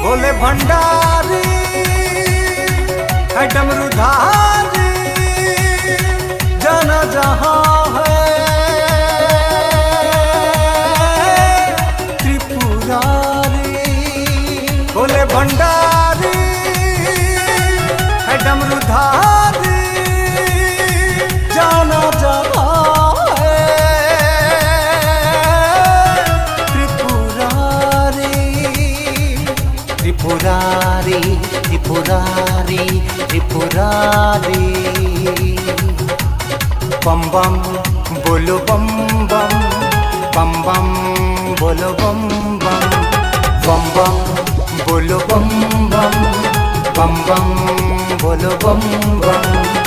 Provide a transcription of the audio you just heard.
भोले भंडारी है डमरूधारी, जाना जहां है त्रिपुरारी। भोले भंडारी है डमरूधारी, जाना जहां है त्रिपुरारी। त्रिपुरारी त्रिपुरारी त्रिपुरारी। बम बम बोलो बम बम, बम बम बोलो बम बम, बम बम बोलो बम बम, बम बम बोलो बम बम।